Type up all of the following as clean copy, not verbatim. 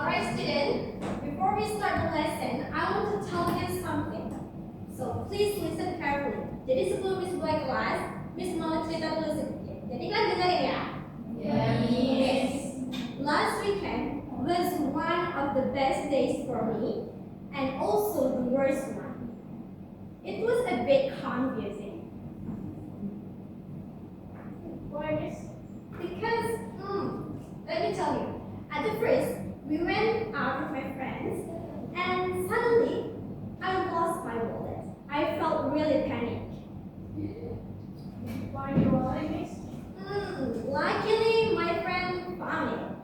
Alright students, before we start the lesson, I want to tell you something. So please listen carefully. Jadi sebelum Miss mulai kelas, Miss mau cerita dulu sedikit. Jadi kan dengerin ya? Yes. Last weekend was one of the best days for me and also the worst one. It was a bit confusing. Why, Miss? Because, let me tell you. At the first, we went out with my friends, and suddenly, I lost my wallet. I felt really panicked. Why you wallet, Miss? Luckily, my friend found it.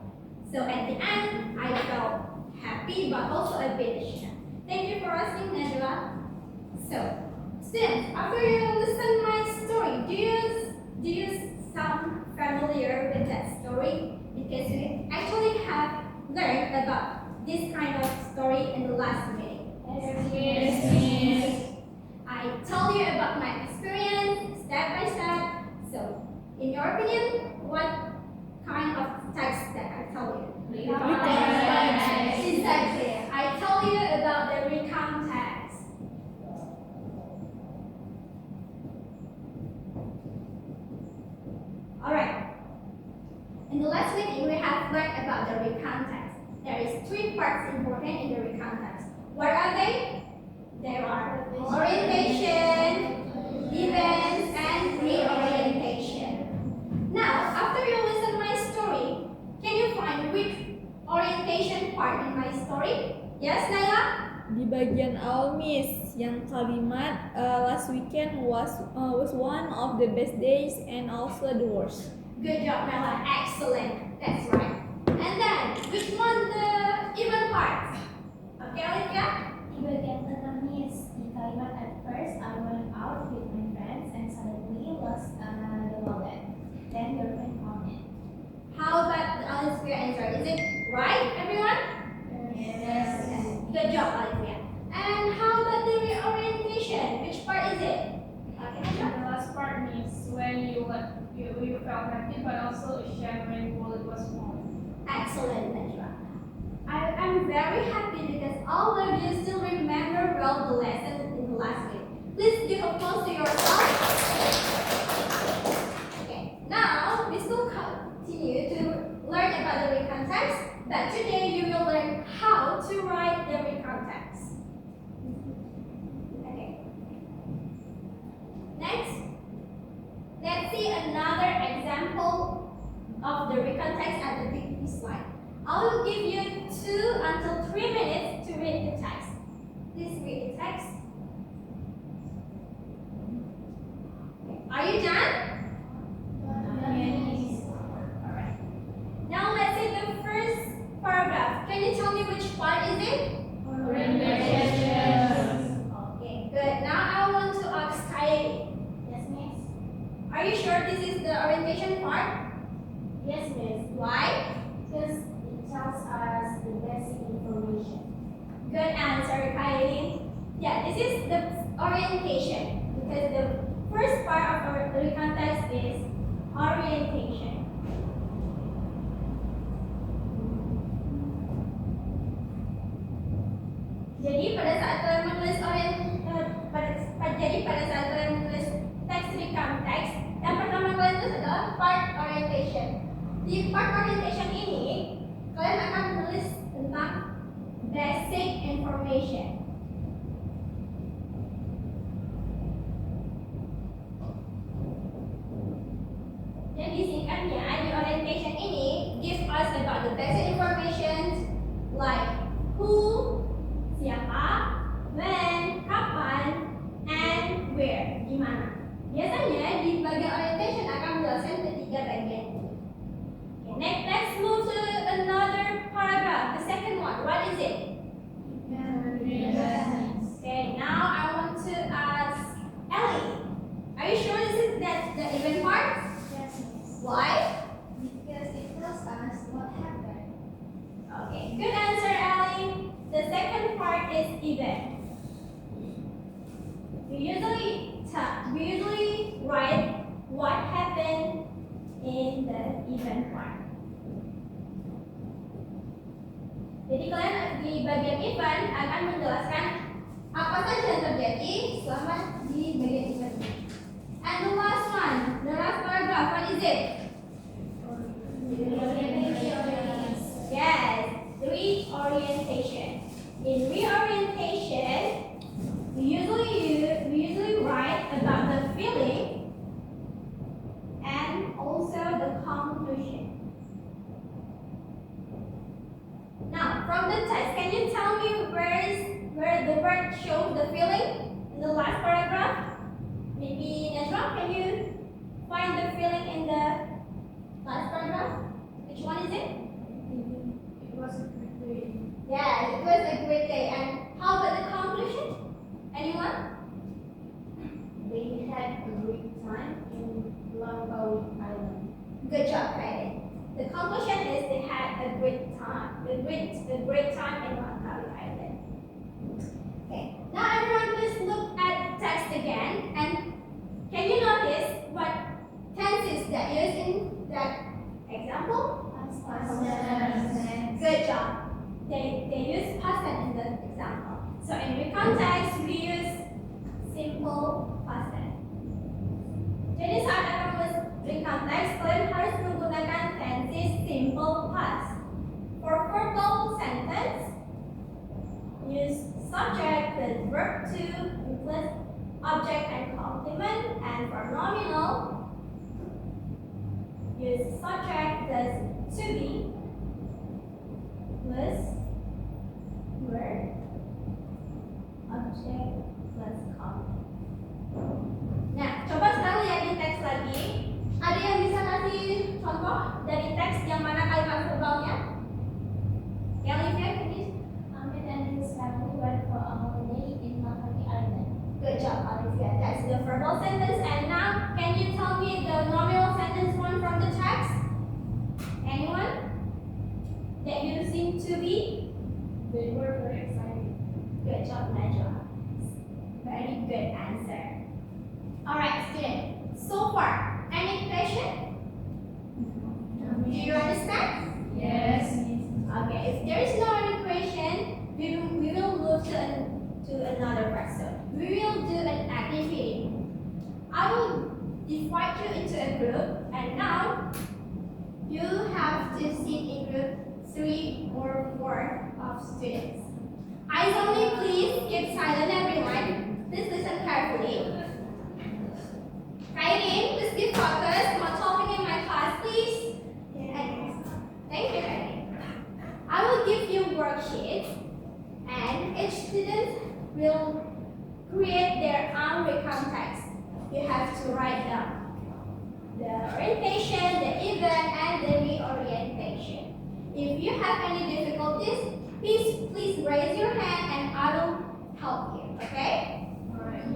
So at the end, I felt happy but also a bit ashamed. Thank you for asking, Najwa. So, students, after you listen my story, do you sound familiar with that story? Because we actually have learned about this kind of story in the last meeting. Yes. I told you about my experience step by step. So, in your opinion, what kind of text that I told you? Exactly. I told you about the recount text. Alright. In the last meeting, we have learned about the recount text. There is 3 parts important in the recount text. What are they? There are orientation, events, and reorientation. Now, after you listen my story, can you find which orientation part in my story? Yes, Naila? Di bagian awal, Miss, yang kalimat last weekend was one of the best days and also the worst. Good job, Naila. Excellent. That's right. And then, which one the event part? Okay, Olivia? Di bagian tengah, Miss, di kalimat at first I went out with my friends and suddenly lost the wallet. Then your friend found it. How about the Olivia answer? Is it right, everyone? Yes. Good job, Olivia. And how about the reorientation? Which part is it? Okay, Najwa? The last part means when you felt happy but also ashamed when your wallet was gone. Excellent, Najwa. I'm very happy because all of you still remember well the lesson in the last week. Please give applause to yourself. Okay, now we still continue to learn about the recount text, but today you will learn how to write the recount text. Okay. Next, let's see another example of the recount text at the beginning slide. I will give you 2 until 3 minutes to read the text. Please read the text. Okay. Are you done? Yes. Alright. Now let's see the first paragraph. Can you tell me which part is it? Orientation. Okay, good. Now I want to ask Kylie. Yes, Miss. Are you sure this is the orientation part? Yes, Miss. Why? Because it tells us the basic information. Good answer, Kylie. Yeah, this is the orientation because the first part of our recount text is orientation. Jadi pada saat kalian menulis pada saat kalian menulis teks recount text, yang pertama kalian tulis adalah part orientation. Di part orientation ini, kalian akan menulis tentang basic information. Jadi singkatnya, di orientation ini give us about the basic information like who, siapa, when, kapan, and where, di mana. Biasanya di bagian orientation akan menjelaskan ketiga bagian ini. Okay, next, let's move to another paragraph. The second one, what is it? Okay, now I want to ask Ellie. Are you sure this is the event part? Yes, Miss. Why? Because it tells us what happened. Okay, good answer, Ellie. The second part is event. We usually write what happened in the event part. Jadi kalian di bagian event akan menjelaskan apa saja yang terjadi selama di bagian event ini. And the last one, the last paragraph, what is it? Yes, reorientation. In reorientation, we usually write about the feeling and also the conclusion. Now, from the text, can you tell me where the word shows the feeling in the last paragraph? Maybe Najwa, can you find the feeling in the last paragraph? Which one is it? It was a good day. Yes, it was a great day. And how about the conclusion? Anyone? They had a great time in Langkawi Island. Good job, Kaiden. The conclusion is they had a great time. A great time in Langkawi Island. Okay. Now everyone please look at the text again, and can you notice what tenses that used in that example? Good job. They use past tense in the example. So in the context we use simple past tense. Jadi saat akan menulis konteks, kalian harus menggunakan tenses simple past. For verbal sentence, use subject plus verb to plus object and complement, and for nominal, use subject plus to be plus verb object plus complement. Nah, coba sekarang lihatin teks lagi. Ada yang bisa kasih contoh dari teks yang mana kalimat verbalnya? Yang Livia, ini. Ahmed and his family went for a holiday in Langkawi Island. Good job, Olivia. That's the verbal sentence. And now, can you tell me the nominal sentence one from the text? Anyone? That you seem to be? They were very excited. Good job, Najwa. Very good answer. Alright, student. So far, any question? Do you understand? Yes. Okay, if there is no any question, we will move to another part. So we will do an activity. I will divide you into a group, and now you have to sit in group 3 or 4 of students. Eyes only, please. Keep silent, everyone. Please listen carefully. Kaidin, please be focused. No talking in my class, please. Yes. Thank you, Kaidin. I will give you worksheets, and each student will create their own recount text. You have to write down the orientation, the event, and the reorientation. If you have any difficulties, please raise your hand and I will help you, okay? Alright.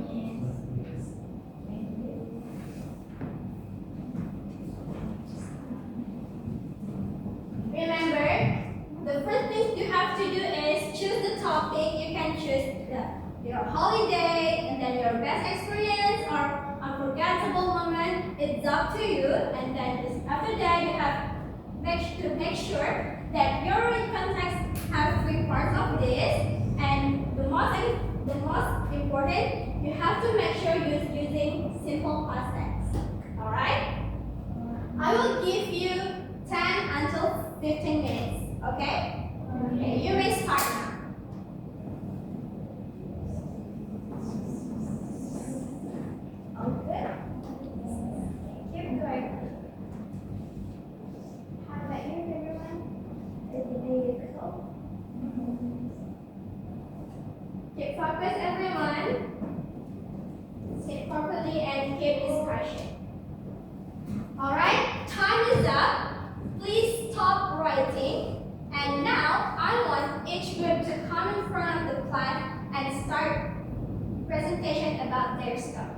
Remember, the first thing you have to do is choose the topic. You can choose your holiday, and then your best experience or unforgettable moment. It's up to you. And then after that, you have to make sure that your context have 3 parts of this. And the most important, you have to make sure you're using simple past tense. All right? I will give you 10 until 15 minutes. Okay? Okay. You may start now. Okay. Keep going. How about you, everyone? Is it any difficult? Keep focus, everyone. Sit properly and keep discussion. Alright, time is up. Please stop writing. And now I want each group to come in front of the class and start presentation about their stuff.